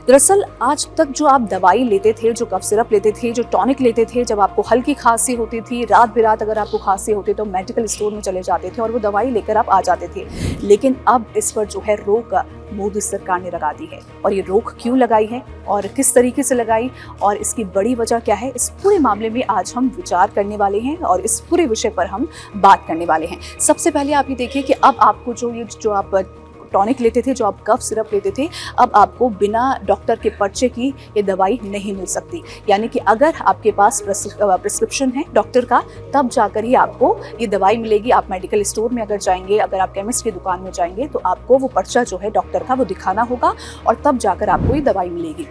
दरअसल आज तक जो आप दवाई लेते थे, जो कफ सिरप लेते थे, जो टॉनिक लेते थे, जब आपको हल्की खांसी होती थी, रात बिरात अगर आपको खांसी होती तो मेडिकल स्टोर में चले जाते थे और वो दवाई लेकर आप आ जाते थे। लेकिन अब इस पर जो है रोक मोदी सरकार ने लगा दी है। और ये रोक क्यों लगाई है और किस तरीके से लगाई और इसकी बड़ी वजह क्या है, इस पूरे मामले में आज हम विचार करने वाले हैं और इस पूरे विषय पर हम बात करने वाले हैं। सबसे पहले आप ये देखिए कि अब आपको जो आप टॉनिक लेते थे, जो आप कफ सिरप लेते थे, अब आपको बिना डॉक्टर के पर्चे की ये दवाई नहीं मिल सकती। यानी कि अगर आपके पास प्रिस्क्रिप्शन है डॉक्टर का, तब जाकर ही आपको ये दवाई मिलेगी। आप मेडिकल स्टोर में अगर जाएंगे, अगर आप केमिस्ट की दुकान में जाएंगे, तो आपको वो पर्चा जो है डॉक्टर का वो दिखाना होगा और तब जाकर आपको ये दवाई मिलेगी।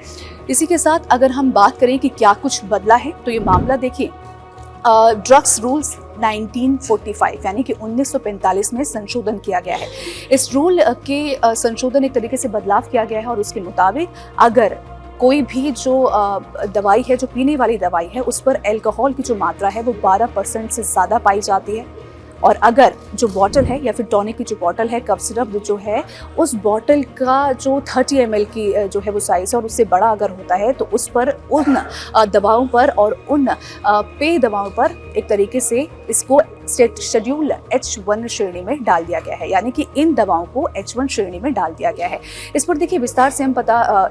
इसी के साथ अगर हम बात करें कि क्या कुछ बदला है, तो ये मामला देखिए, ड्रग्स रूल्स 1945 यानी कि 1945 में संशोधन किया गया है। इस रूल के संशोधन एक तरीके से बदलाव किया गया है और उसके मुताबिक अगर कोई भी जो दवाई है, जो पीने वाली दवाई है, उस पर अल्कोहल की जो मात्रा है वो 12% से ज़्यादा पाई जाती है और अगर जो बॉटल है या फिर टॉनिक की जो बॉटल है, कफ सिरप जो है, उस बॉटल का जो 30 ml की जो है वो साइज़ है और उससे बड़ा अगर होता है, तो उस पर उन दवाओं पर और उन पेय दवाओं पर एक तरीके से इसको शेड्यूल H1 श्रेणी में डाल दिया गया है। यानी कि इन दवाओं को H1 श्रेणी में डाल दिया गया है। इस पर देखिए विस्तार से हम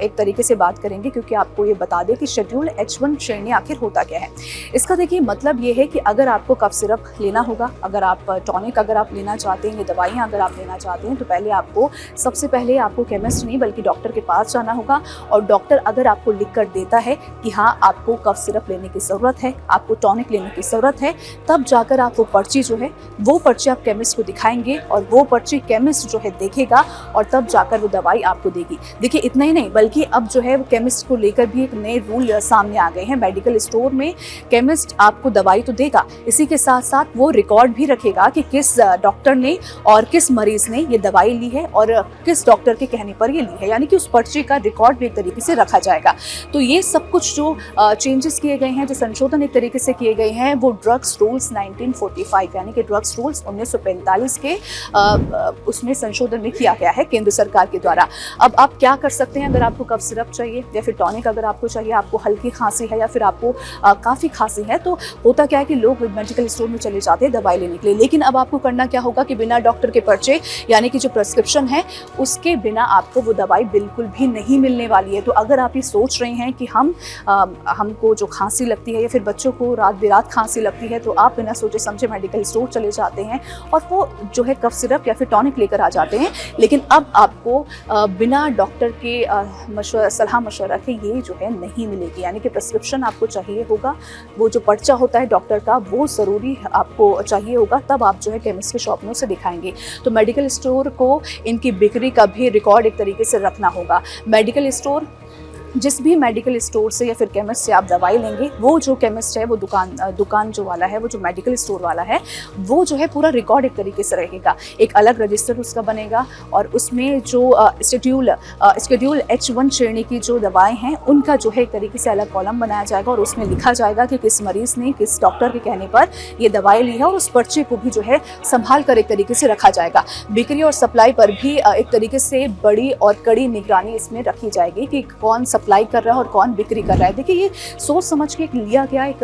एक तरीके से बात करेंगे, क्योंकि आपको ये बता दें कि शेड्यूल H1 श्रेणी आखिर होता क्या है। इसका देखिए मतलब ये है कि अगर आपको कफ सिरप लेना होगा, अगर आप टॉनिक अगर आप लेना चाहते हैं, ये दवाइयाँ अगर आप लेना चाहते हैं, तो सबसे पहले आपको केमिस्ट नहीं बल्कि डॉक्टर के पास जाना होगा और डॉक्टर अगर आपको लिख कर देता है कि हाँ आपको कफ सिरप लेने की ज़रूरत है, आपको टॉनिक लेने की ज़रूरत है, तब जाकर आप वो पर्ची जो है, वो पर्ची आप केमिस्ट को दिखाएंगे और वो पर्ची केमिस्ट जो है देखेगा और तब जाकर वो दवाई आपको देगी। देखिए इतना ही नहीं, बल्कि अब जो है वो केमिस्ट को लेकर भी एक नए रूल सामने आ गए हैं। मेडिकल स्टोर में केमिस्ट आपको दवाई तो देगा, इसी के साथ साथ वो रिकॉर्ड भी रखेगा कि किस डॉक्टर ने और किस मरीज ने ये दवाई ली है और किस डॉक्टर के कहने पर ये ली है। यानी कि उस पर्ची का रिकॉर्ड भी एक तरीके से रखा जाएगा। तो ये सब कुछ जो चेंजेस किए गए हैं, जो संशोधन एक तरीके से किए गए हैं, वो ड्रग्स रूल्स 1945 यानी कि ड्रग्स रूल्स 1945 के उसमें संशोधन में किया गया है केंद्र सरकार के द्वारा। अब आप क्या कर सकते हैं, अगर आपको कफ सिरप चाहिए या फिर टॉनिक अगर आपको चाहिए, आपको हल्की खांसी है या फिर आपको काफ़ी खांसी है, तो होता क्या है कि लोग मेडिकल स्टोर में चले जाते हैं दवाई लेने के लिए। लेकिन अब आपको करना क्या होगा कि बिना डॉक्टर के पर्चे यानी कि जो प्रिस्क्रिप्शन है, उसके बिना आपको वो दवाई बिल्कुल भी नहीं मिलने वाली है। तो अगर आप ये सोच रहे हैं कि हमको जो खांसी लगती है या फिर बच्चों को रात बिरात खांसी लगती है, तो आप बिना सोचे समझे मेडिकल स्टोर चले जाते हैं और वो जो है कफ सिरप या फिर टॉनिक लेकर आ जाते हैं। लेकिन अब आपको बिना डॉक्टर के सलाह मशवरा के ये जो है नहीं मिलेगी। यानी कि प्रिस्क्रिप्शन आपको चाहिए होगा, वो जो पर्चा होता है डॉक्टर का वो ज़रूरी आपको चाहिए होगा, तब आप जो है केमिस्ट के शॉप में उसे दिखाएंगे। तो मेडिकल स्टोर को इनकी बिक्री का भी रिकॉर्ड एक तरीके से रखना होगा। मेडिकल स्टोर, जिस भी मेडिकल स्टोर से या फिर केमिस्ट से आप दवाई लेंगे, वो जो केमिस्ट है, वो दुकान जो वाला है, वो जो मेडिकल स्टोर वाला है, वो जो है पूरा रिकॉर्ड एक तरीके से रहेगा। एक अलग रजिस्टर उसका बनेगा और उसमें जो शेड्यूल H1 श्रेणी की जो दवाएं हैं, उनका जो है एक तरीके से अलग कॉलम बनाया जाएगा और उसमें लिखा जाएगा कि किस मरीज़ ने किस डॉक्टर के कहने पर ये दवाई ली है और उस पर्चे को भी जो है संभाल कर एक तरीके से रखा जाएगा। बिक्री और सप्लाई पर भी एक तरीके से बड़ी और कड़ी निगरानी इसमें रखी जाएगी कि कौन सप्लाई कर रहा है और कौन बिक्री कर रहा है। देखिए ये सोच समझ के लिया गया एक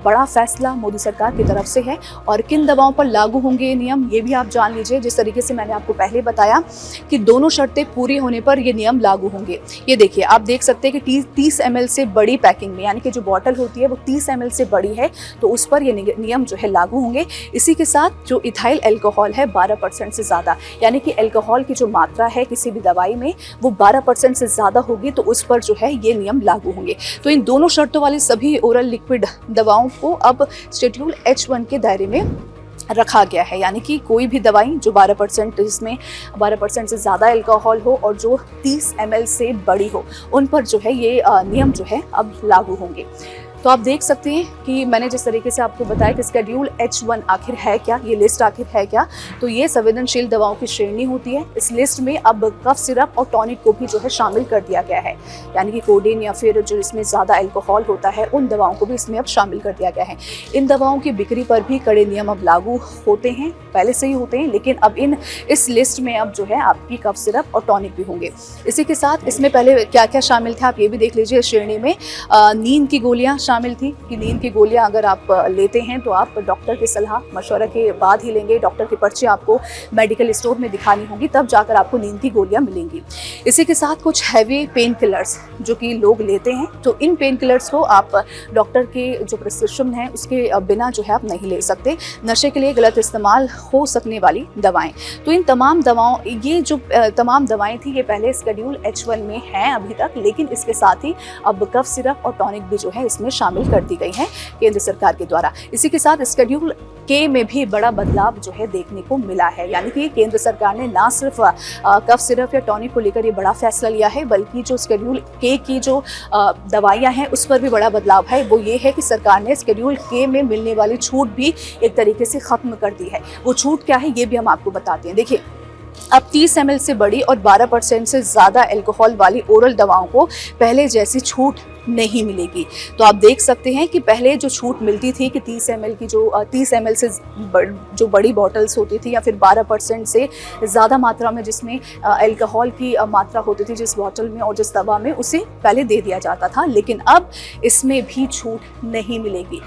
बड़ा फैसला मोदी सरकार की तरफ से है और किन दवाओं पर लागू होंगे ये नियम, ये भी आप जान लीजिए। जिस तरीके से मैंने आपको पहले बताया कि दोनों शर्तें पूरी होने पर ये नियम लागू होंगे। ये देखिए, आप देख सकते हैं कि 30 ml से बड़ी पैकिंग में, यानी कि जो बॉटल होती है वो 30 ml से बड़ी है, तो उस पर ये नियम जो है लागू होंगे। इसी के साथ जो इथाइल अल्कोहल है 12% से ज़्यादा, यानी कि अल्कोहल की जो मात्रा है किसी भी दवाई में वो 12% से ज़्यादा होगी, तो उस पर जो है ये नियम लागू होंगे। तो इन दोनों शर्तों वाली सभी ओरल लिक्विड दवाओं को अब शेड्यूल H1 के दायरे में रखा गया है। यानी कि कोई भी दवाई जो 12%, जिसमें 12% से ज़्यादा अल्कोहल हो और जो 30 ml से बड़ी हो, उन पर जो है ये नियम जो है अब लागू होंगे। तो आप देख सकते हैं कि मैंने जिस तरीके से आपको बताया कि शेड्यूल H1 आखिर है क्या, ये लिस्ट आखिर है क्या। तो ये संवेदनशील दवाओं की श्रेणी होती है। इस लिस्ट में अब कफ सिरप और टॉनिक को भी जो है शामिल कर दिया गया है, यानी कि कोडेन या फिर जो इसमें ज़्यादा अल्कोहल होता है उन दवाओं को भी इसमें अब शामिल कर दिया गया है। इन दवाओं की बिक्री पर भी कड़े नियम अब लागू होते हैं, पहले से ही होते हैं, लेकिन अब इस लिस्ट में अब जो है आपकी कफ सिरप और टॉनिक भी होंगे। इसी के साथ इसमें पहले क्या क्या शामिल था आप ये भी देख लीजिए। श्रेणी में नींद की गोलियां शामिल थी कि नींद की गोलियां अगर आप लेते हैं तो आप डॉक्टर की सलाह मशवरा के बाद ही लेंगे। डॉक्टर की पर्ची आपको मेडिकल स्टोर में दिखानी होगी, तब जाकर आपको नींद की गोलियां मिलेंगी। इसी के साथ कुछ हैवी पेन किलर्स जो कि लोग लेते हैं, तो इन पेन किलर्स को आप डॉक्टर के जो प्रिस्क्रिप्शन है उसके बिना जो है आप नहीं ले सकते। नशे के लिए गलत इस्तेमाल हो सकने वाली दवाएं, तो इन तमाम दवाओं, ये जो तमाम दवाएं थी ये पहले शेड्यूल H1 में हैं अभी तक, लेकिन इसके साथ ही अब कफ सिरप और टॉनिक भी जो है इसमें शामिल कर दी गई है केंद्र सरकार के द्वारा। इसी के साथ शेड्यूल के में भी बड़ा बदलाव जो है देखने को मिला है, यानी कि केंद्र सरकार ने ना सिर्फ कफ सिरप या टॉनिक को लेकर ये बड़ा फैसला लिया है, बल्कि जो शेड्यूल के की जो दवाइयाँ हैं उस पर भी बड़ा बदलाव है। वो ये है कि सरकार ने शेड्यूल के में मिलने वाली छूट भी एक तरीके से ख़त्म कर दी है। वो छूट क्या है ये भी हम आपको बताते हैं। देखिए, अब 30 ml से बड़ी और 12% से ज़्यादा अल्कोहल वाली ओरल दवाओं को पहले जैसी छूट नहीं मिलेगी। तो आप देख सकते हैं कि पहले जो छूट मिलती थी कि 30 ml की जो 30 ml से जो बड़ी बॉटल्स होती थी या फिर 12% से ज़्यादा मात्रा में जिसमें अल्कोहल की मात्रा होती थी जिस बॉटल में और जिस दवा में, उसे पहले दे दिया जाता था, लेकिन अब इसमें भी छूट नहीं मिलेगी।